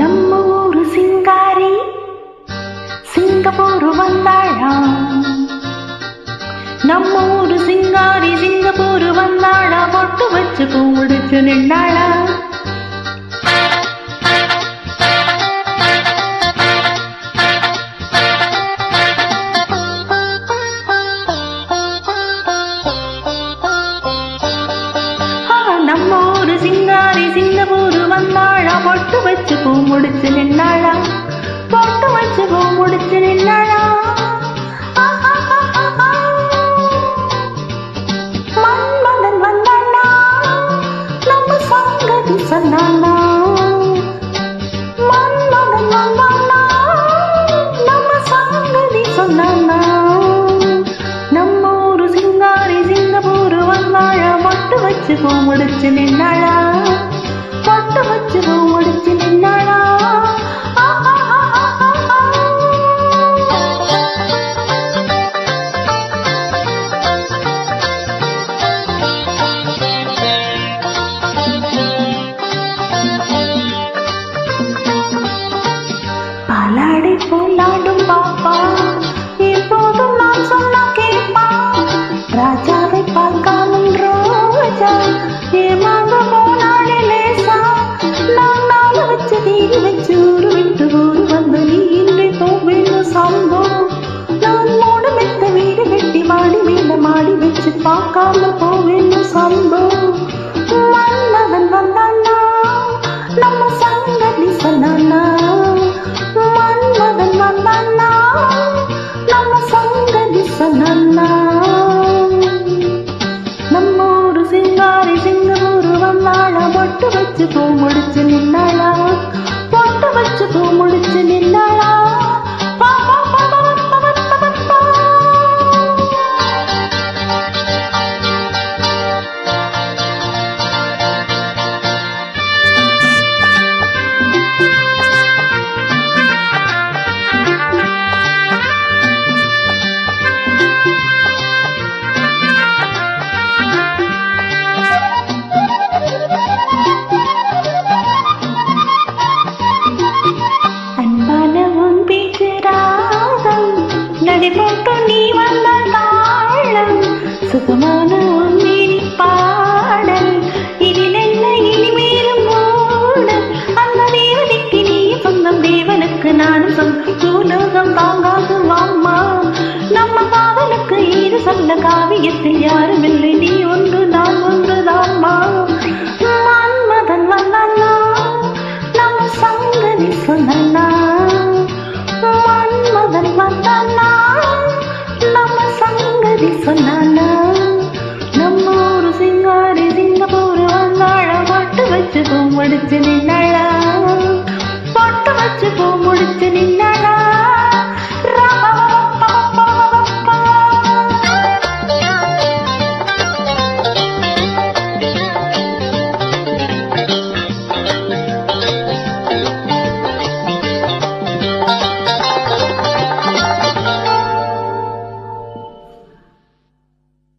நம்ம ஊரு சிங்காரி சிங்கப்பூர் வந்தாளா, நம்ம ஊரு சிங்காரி சிங்கப்பூர் வந்தாளா, பொட்டு வச்சு பூ முடிச்சு நின்னாளா. நம்ம ஊரு சிங்காரி சிங்கப்பூர் வந்தாளா, பொட்டு வச்சு பூ முடிச்சு நின்னாளா, பொட்டு வச்சு பூ முடிச்சு நின்னாளா. மன்மதன் வந்தானா, நம்ம சங்கதி சொன்னானா, மன்மதன் வந்தானா, நம்ம சங்கதி சொன்னானா. நம்ம ஊரு சிங்காரி சிங்கப்பூர் வந்தாளா, பொட்டு வச்சு பூ முடிச்சு நின்னாளா, பொட்டு வச்சு பூ முடிச்சு நின்னாளா. பாலாடை போலாடும் பாப்பா, எப்போதும் நான் சொன்னா கேட்பா, ராஜாவை பார்க்காமல் ரோஜா ஏமாங்க போனாலே லேசா. நான் நாளை வச்சு தீரி வச்சு ஊரு விட்டு ஊரு வந்து நீ இன்றி போவேன்னு சம்போ. நான் மூடு மெத்த வீடு கட்டி மாடி மேல மாடி வச்சு பார்க்காம போவேன்னு சம்போ. மன்னவன் வந்தானா, நம்ம சங்கதி சொன்னானா, மன்மதன் வந்தானா, நம்ம சங்கதி சொன்னானா. நம்ம ஊரு சிங்காரி சிங்கப்பூர் வந்தாளா, பொட்டு வச்சு பூ முடிச்சு நின்னாளா, பொட்டு வச்சு பூ முடிச்சு நின்னாளா. போட்டு நீ வந்த தாளம் சுகமான உன்மேனி பாடல், இதில் என்ன இனிமேலும் மூடல். அந்த தேவதைக்கு நீ சொந்தம், தேவனுக்கு நானும் சொந்தம், பூலோகம் தாங்காது வாம்மா. நம்ம காதலுக்கு ஈடு சொல்ல காவியத்தில் யாரும் இல்லை, நீ ஒன்று நான் ஒன்று தாம்மா. மன்மதன் வந்தானா, நம்ம சங்கதி சொன்னானா, மன்மதன் வந்தானா, நம்ம சங்கதி சொன்னானா. நம்ம ஊரு சிங்காரி சிங்கப்பூர் வந்தாளா, பொட்டு வச்சு பூ முடிச்சு நின்னாளா, பொட்டு வச்சு பூ முடிச்சு நின்னாளா.